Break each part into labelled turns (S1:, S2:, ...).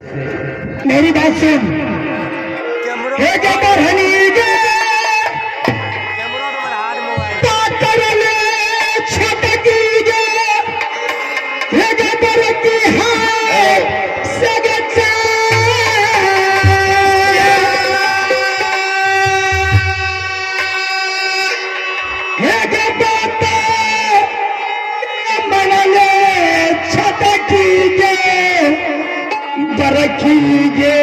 S1: मेरी बात सुन। हे जबर हनीगे पातरले छटकीगे हे जबर की हाय सगचा हे जबर मनले छटकीगे बरखीगे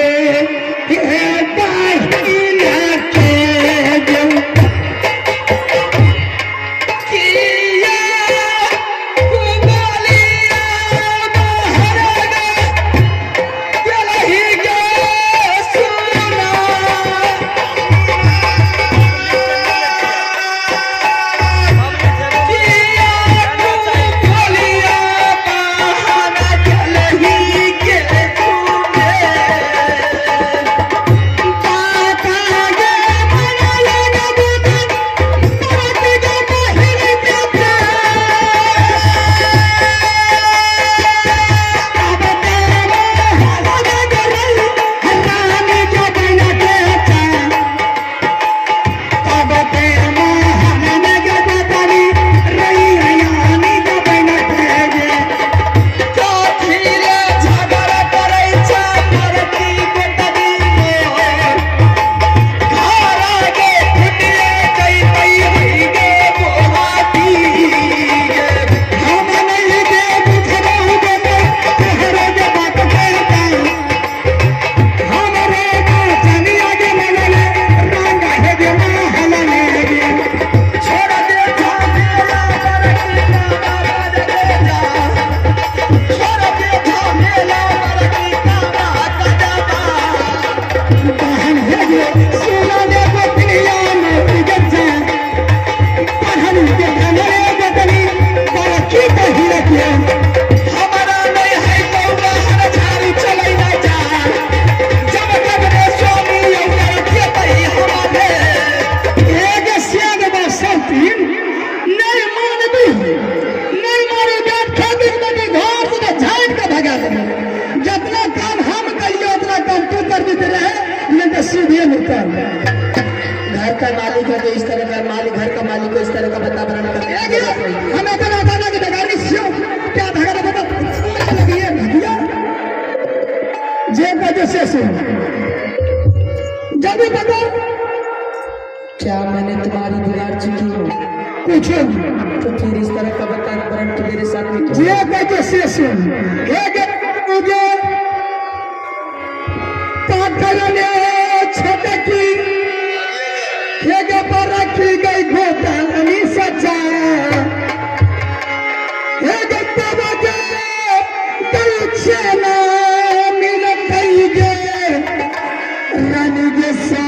S1: घर का मालिक है तो इस तरह का मालिक, घर का मालिक को इस तरह का वातावरण हमें तो बताना कि बेगारी क्या धगा बता लगी है भैया जे वजह से सुन जब बता क्या मैंने तुम्हारी बिगाड़ चुकी हूँ पूछो तो फिर इस तरह का वातावरण तो मेरे साथ में जे वजह से सुन मुझे पागल छटकी पर रखी गई घोटाली सजा मिल गई गे रन जैसे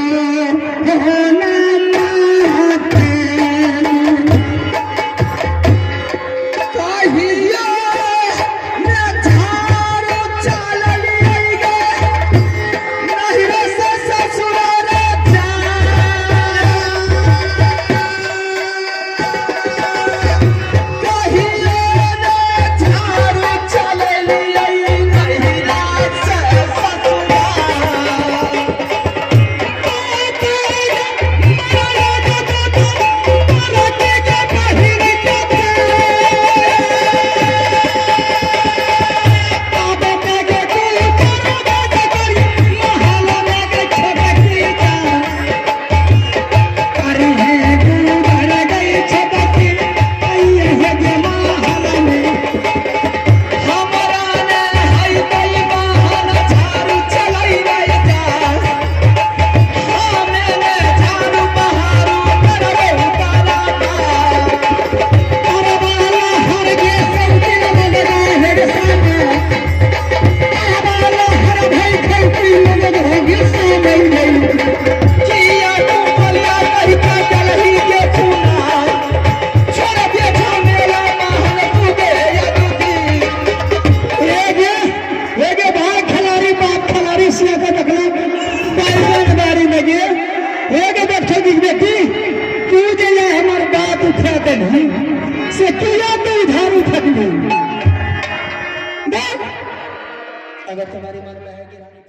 S1: होना अगर तुम्हारे मन में है कि रानी